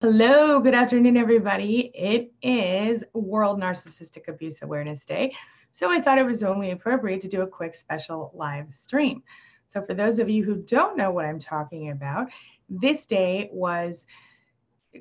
Hello, good afternoon, everybody. It is World Narcissistic Abuse Awareness Day, so I thought it was only appropriate to do a quick special live stream. So for those of you who don't know what I'm talking about, this day was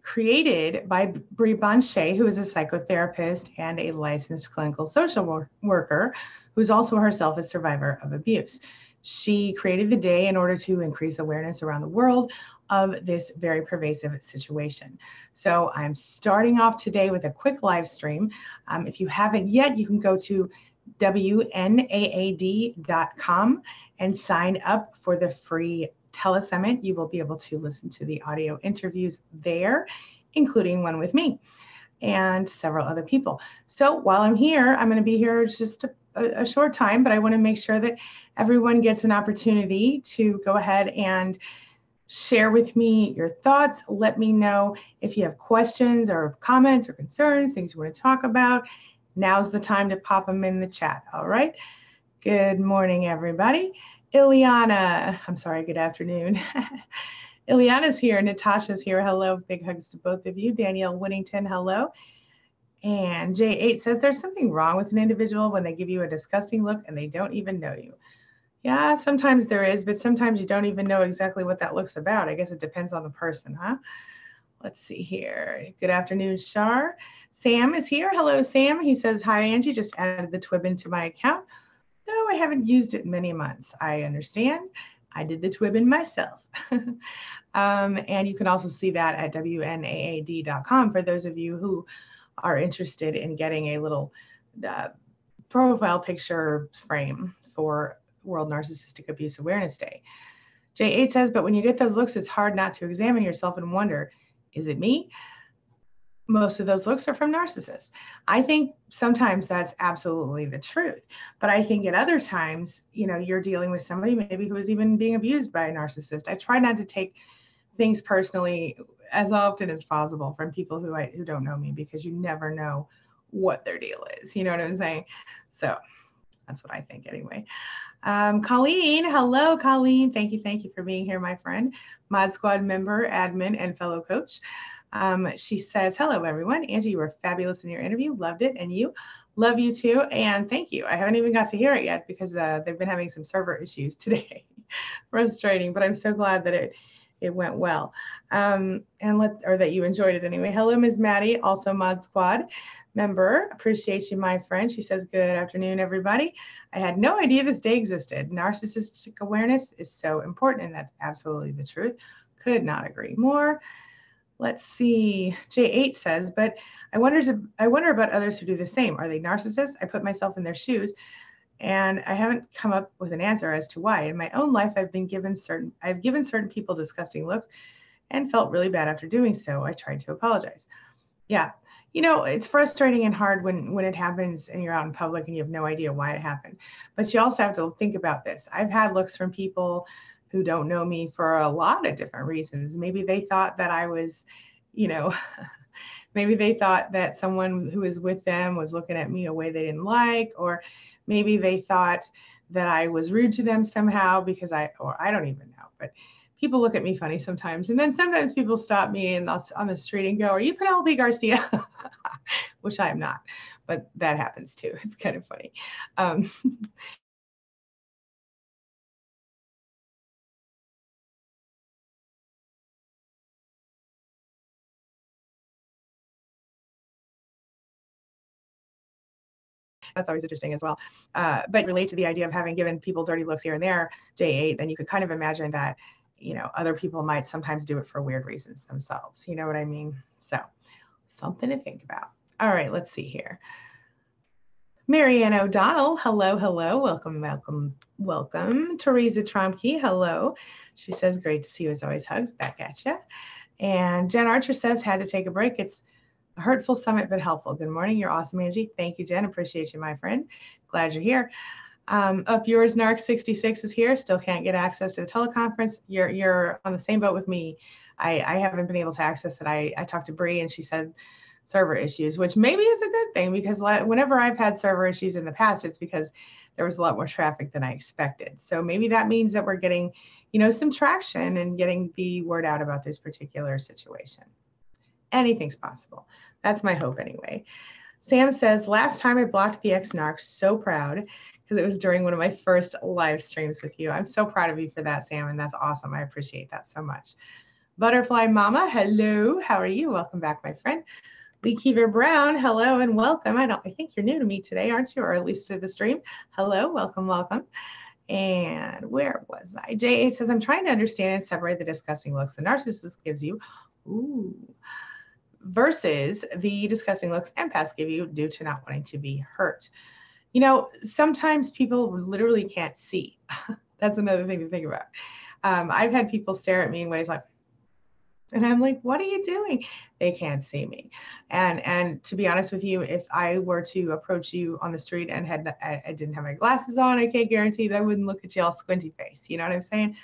created by Bree Bonchet, who is a psychotherapist and a licensed clinical social worker, who's also herself a survivor of abuse. She created the day in order to increase awareness around the world of this very pervasive situation. So I'm starting off today with a quick live stream. If you haven't yet, you can go to wnaad.com and sign up for the free telesummit. You will be able to listen to the audio interviews there, including one with me and several other people. So while I'm here, I'm going to be here just a short time, but I want to make sure that everyone gets an opportunity to go ahead and share with me your thoughts. Let me know if you have questions or comments or concerns, things you want to talk about. Now's the time to pop them in the chat. All right. Good morning, everybody. Ileana, I'm sorry, good afternoon. Ileana's here, Natasha's here. Hello, big hugs to both of you. Danielle Whittington, hello. And J8 says there's something wrong with an individual when they give you a disgusting look and they don't even know you. Yeah, sometimes there is, but sometimes you don't even know exactly what that look's about. I guess it depends on the person, huh? Let's see here. Good afternoon, Shar. Sam is here. Hello, Sam. He says, hi, Angie. Just added the TWIB into my account. No, I haven't used it in many months. I understand. I did the TWIB in myself. And you can also see that at wnaad.com for those of you who are interested in getting a little profile picture frame for World Narcissistic Abuse Awareness Day. J8 says, but when you get those looks, it's hard not to examine yourself and wonder, is it me? Most of those looks are from narcissists. I think sometimes that's absolutely the truth. But I think at other times, you're dealing with somebody maybe who is even being abused by a narcissist. I try not to take things personally as often as possible from people who don't know me, because you never know what their deal is. You know what I'm saying? So that's what I think anyway. Colleen, hello, Colleen. Thank you for being here, my friend. Mod Squad member, admin, and fellow coach. She says, hello, everyone. Angie, you were fabulous in your interview. Loved it. And you? Love you too. And thank you. I haven't even got to hear it yet because they've been having some server issues today. Frustrating, but I'm so glad that it went well. Or that you enjoyed it anyway. Hello, Ms. Maddie, also Mod Squad member. Appreciate you, my friend. She says, good afternoon, everybody. I had no idea this day existed. Narcissistic awareness is so important, and that's absolutely the truth. Could not agree more. Let's see. J8 says, but I wonder about others who do the same. Are they narcissists? I put myself in their shoes, and I haven't come up with an answer as to why. In my own life, I've given certain people disgusting looks and felt really bad after doing so. I tried to apologize. Yeah. It's frustrating and hard when it happens and you're out in public and you have no idea why it happened. But you also have to think about this. I've had looks from people who don't know me for a lot of different reasons. Maybe they thought that I was, maybe they thought that someone who was with them was looking at me a way they didn't like, or maybe they thought that I was rude to them somehow because I don't even know. But people look at me funny sometimes. And then sometimes people stop me on the street and go, are you Penelope Garcia? Which I am not, but that happens too. It's kind of funny. That's always interesting as well. But relate to the idea of having given people dirty looks here and there, J8, then you could kind of imagine that, other people might sometimes do it for weird reasons themselves. You know what I mean? So something to think about. All right, let's see here. Marianne O'Donnell, hello. Welcome. Teresa Tromke, hello. She says, great to see you as always, hugs, back at you. And Jen Archer says, had to take a break. It's a hurtful summit, but helpful. Good morning. You're awesome, Angie. Thank you, Jen. Appreciate you, my friend. Glad you're here. Up yours, Narc66 is here. Still can't get access to the teleconference. You're on the same boat with me. I haven't been able to access it. I talked to Bree and she said server issues, which maybe is a good thing, because whenever I've had server issues in the past, it's because there was a lot more traffic than I expected. So maybe that means that we're getting, some traction and getting the word out about this particular situation. Anything's possible. That's my hope anyway. Sam says, last time I blocked the ex-narc, so proud, because it was during one of my first live streams with you. I'm so proud of you for that, Sam, and that's awesome. I appreciate that so much. Butterfly Mama, hello. How are you? Welcome back, my friend. Lee Keever Brown, hello and welcome. I think you're new to me today, aren't you? Or at least to the stream. Hello, welcome, welcome. And where was I? J.A. says, I'm trying to understand and separate the disgusting looks the narcissist gives you. Ooh. Versus the disgusting looks empaths give you due to not wanting to be hurt. You know, sometimes people literally can't see. That's another thing to think about. I've had people stare at me in ways like, and I'm like, what are you doing? They can't see me. And to be honest with you, if I were to approach you on the street and I didn't have my glasses on, I can't guarantee that I wouldn't look at you all squinty face. You know what I'm saying?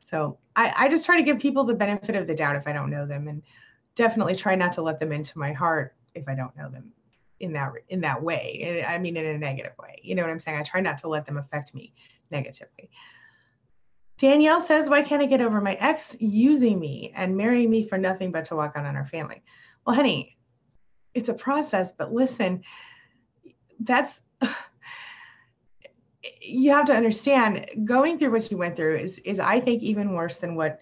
So I just try to give people the benefit of the doubt if I don't know them, and definitely try not to let them into my heart if I don't know them in that way. I mean, in a negative way. You know what I'm saying? I try not to let them affect me negatively. Danielle says, why can't I get over my ex using me and marrying me for nothing but to walk out on our family? Well, honey, it's a process, but listen, you have to understand, going through what you went through is I think even worse than what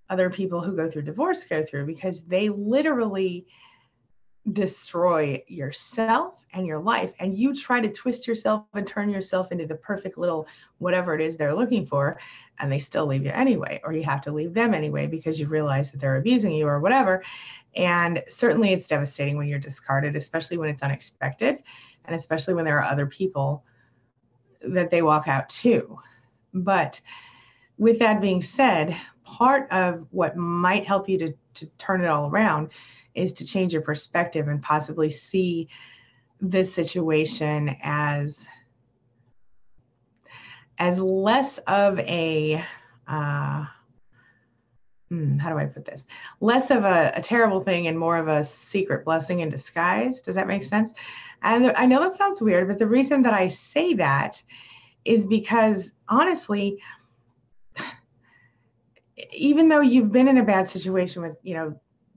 other people who go through divorce go through, because they literally destroy yourself and your life, and you try to twist yourself and turn yourself into the perfect little whatever it is they're looking for, and they still leave you anyway, or you have to leave them anyway because you realize that they're abusing you or whatever. And certainly it's devastating when you're discarded, especially when it's unexpected, and especially when there are other people that they walk out to. But with that being said, part of what might help you to turn it all around is to change your perspective and possibly see this situation as less of a, how do I put this? Less of a terrible thing and more of a secret blessing in disguise. Does that make sense? And I know that sounds weird, but the reason that I say that is because honestly, even though you've been in a bad situation with,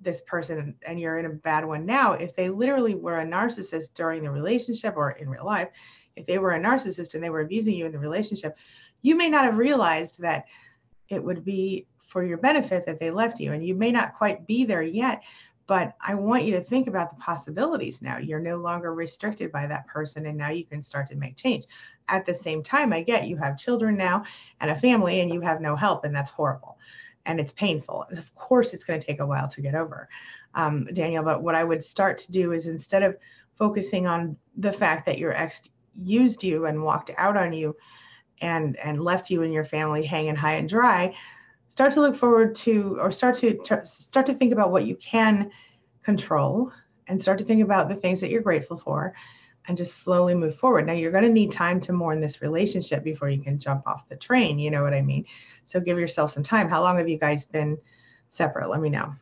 this person and you're in a bad one now, if they literally were a narcissist during the relationship or in real life, if they were a narcissist and they were abusing you in the relationship, you may not have realized that it would be for your benefit that they left you. And you may not quite be there yet, but I want you to think about the possibilities now. You're no longer restricted by that person, and now you can start to make change. At the same time, I get you have children now and a family, and you have no help, and that's horrible. And it's painful. And of course, it's going to take a while to get over, Danielle. But what I would start to do is, instead of focusing on the fact that your ex used you and walked out on you and left you and your family hanging high and dry, start to look forward to, or start to think about what you can control, and start to think about the things that you're grateful for, and just slowly move forward. Now, you're going to need time to mourn this relationship before you can jump off the train. You know what I mean? So give yourself some time. How long have you guys been separate? Let me know.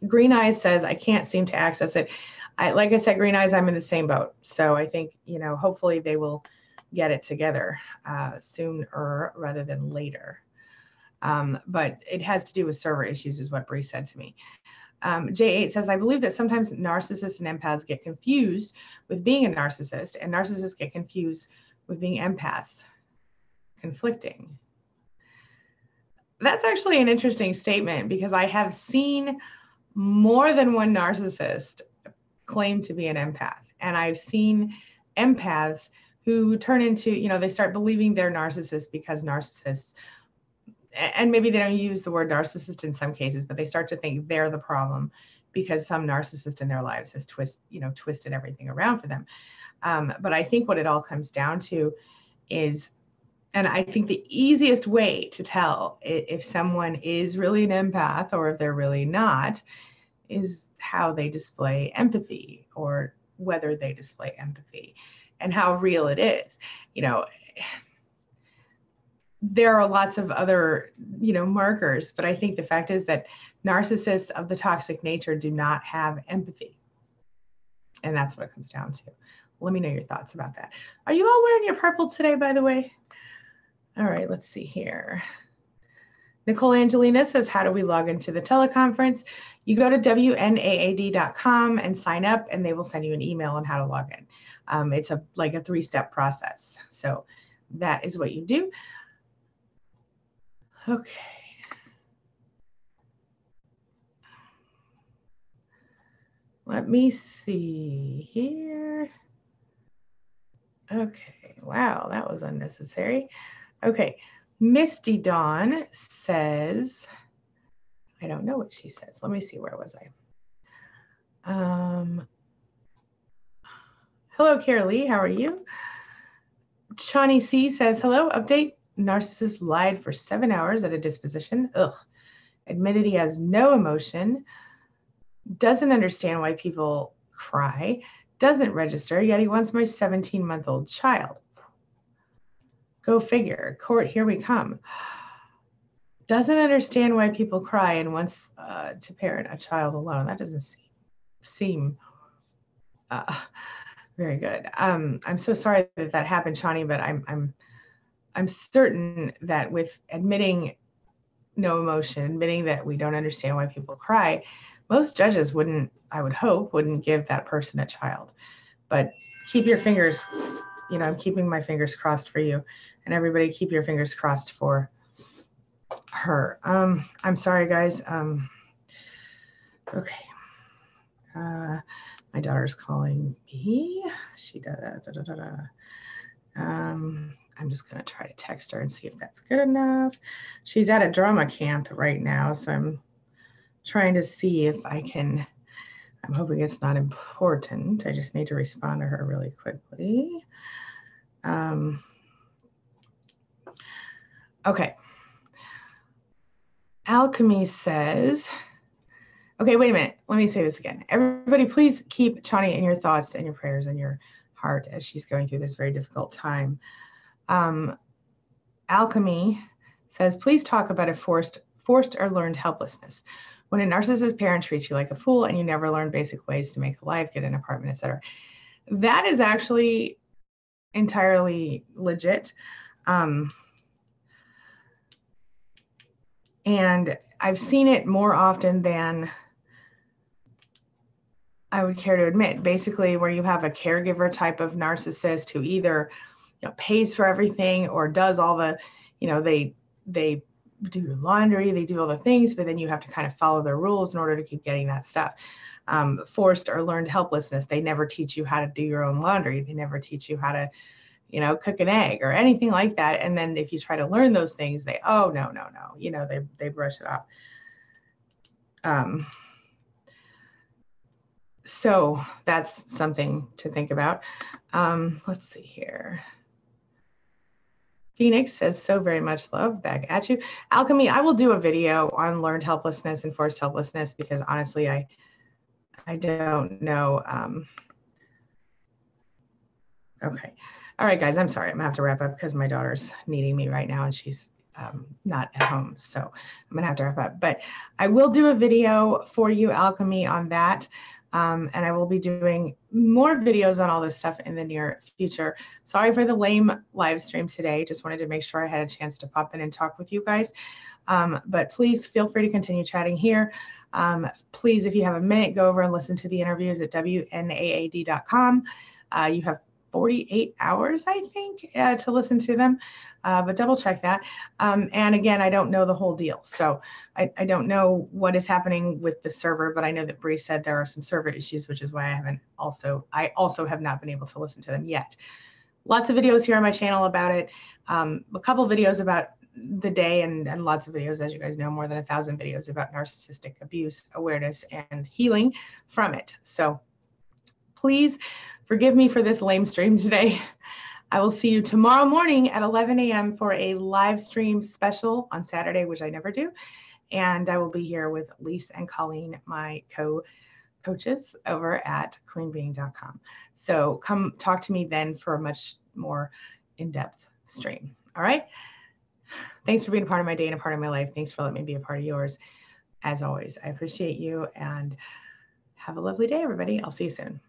Green Eyes says, I can't seem to access it. Like I said, Green Eyes, I'm in the same boat. So I think, hopefully they will get it together sooner rather than later. But it has to do with server issues, is what Bree said to me. J8 says, I believe that sometimes narcissists and empaths get confused with being a narcissist, and narcissists get confused with being empaths. Conflicting. That's actually an interesting statement, because I have seen more than one narcissist claim to be an empath. And I've seen empaths who turn into, they start believing they're narcissists because narcissists, and maybe they don't use the word narcissist in some cases, but they start to think they're the problem because some narcissist in their lives has twisted everything around for them. But I think what it all comes down to is, and I think the easiest way to tell if someone is really an empath or if they're really not, is how they display empathy, or whether they display empathy, and how real it is. There are lots of other, markers, but I think the fact is that narcissists of the toxic nature do not have empathy. And that's what it comes down to. Let me know your thoughts about that. Are you all wearing your purple today, by the way? All right, let's see here. Nicole Angelina says, how do we log into the teleconference? You go to wnaad.com and sign up, and they will send you an email on how to log in. It's like a 3-step process. So that is what you do. Okay. Let me see here. Okay, wow, that was unnecessary. Okay, Misty Dawn says, I don't know what she says. Let me see, where was I? Hello, Carolee, how are you? Shawnee C says, hello, update. Narcissist lied for 7 hours at a disposition. Ugh. Admitted he has no emotion. Doesn't understand why people cry. Doesn't register, yet he wants my 17-month-old child. Go figure. Court, here we come. Doesn't understand why people cry and wants to parent a child alone. That doesn't seem very good. I'm so sorry that that happened, Shawnee, but I'm certain that with admitting no emotion, admitting that we don't understand why people cry, most judges wouldn't, I would hope, wouldn't give that person a child. But keep your fingers, you know, I'm keeping my fingers crossed for you, and everybody keep your fingers crossed for her. I'm sorry, guys. Okay. My daughter's calling me. She does. I'm just going to try to text her and see if that's good enough. She's at a drama camp right now, so I'm trying to see if I can. I'm hoping it's not important. I just need to respond to her really quickly. Okay. Alchemy says, okay, wait a minute. Let me say this again. Everybody, please keep Chani in your thoughts and your prayers and your heart as she's going through this very difficult time. Alchemy says, please talk about a forced or learned helplessness. When a narcissist parent treats you like a fool and you never learn basic ways to make a life, get an apartment, etc. That is actually entirely legit. And I've seen it more often than I would care to admit. Basically, where you have a caregiver type of narcissist who either, you know, pays for everything or does all the, you know, they do your laundry, they do all the things, but then you have to kind of follow their rules in order to keep getting that stuff. Forced or learned helplessness. They never teach you how to do your own laundry. They never teach you how to, you know, cook an egg or anything like that. And then if you try to learn those things, they, oh, no, you know, they brush it off. So that's something to think about. Let's see here. Phoenix says, so very much love, back at you. Alchemy, I will do a video on learned helplessness and forced helplessness because honestly, I don't know. Okay. All right, guys, I'm sorry. I'm gonna have to wrap up because my daughter's needing me right now and she's not at home. So I'm gonna have to wrap up, but I will do a video for you, Alchemy, on that. And I will be doing more videos on all this stuff in the near future. Sorry for the lame live stream today. Just wanted to make sure I had a chance to pop in and talk with you guys. But please feel free to continue chatting here. Please, if you have a minute, go over and listen to the interviews at wnaad.com. You have 48 hours, I think, to listen to them, but double check that. And again, I don't know the whole deal. So I don't know what is happening with the server, but I know that Bree said there are some server issues, which is why I also have not been able to listen to them yet. Lots of videos here on my channel about it. A couple videos about the day and lots of videos, as you guys know, more than 1,000 videos about narcissistic abuse, awareness, and healing from it. So please forgive me for this lame stream today. I will see you tomorrow morning at 11 a.m. for a live stream special on Saturday, which I never do. And I will be here with Lise and Colleen, my co-coaches over at queenbeing.com. So come talk to me then for a much more in-depth stream. All right. Thanks for being a part of my day and a part of my life. Thanks for letting me be a part of yours. As always, I appreciate you and have a lovely day, everybody. I'll see you soon.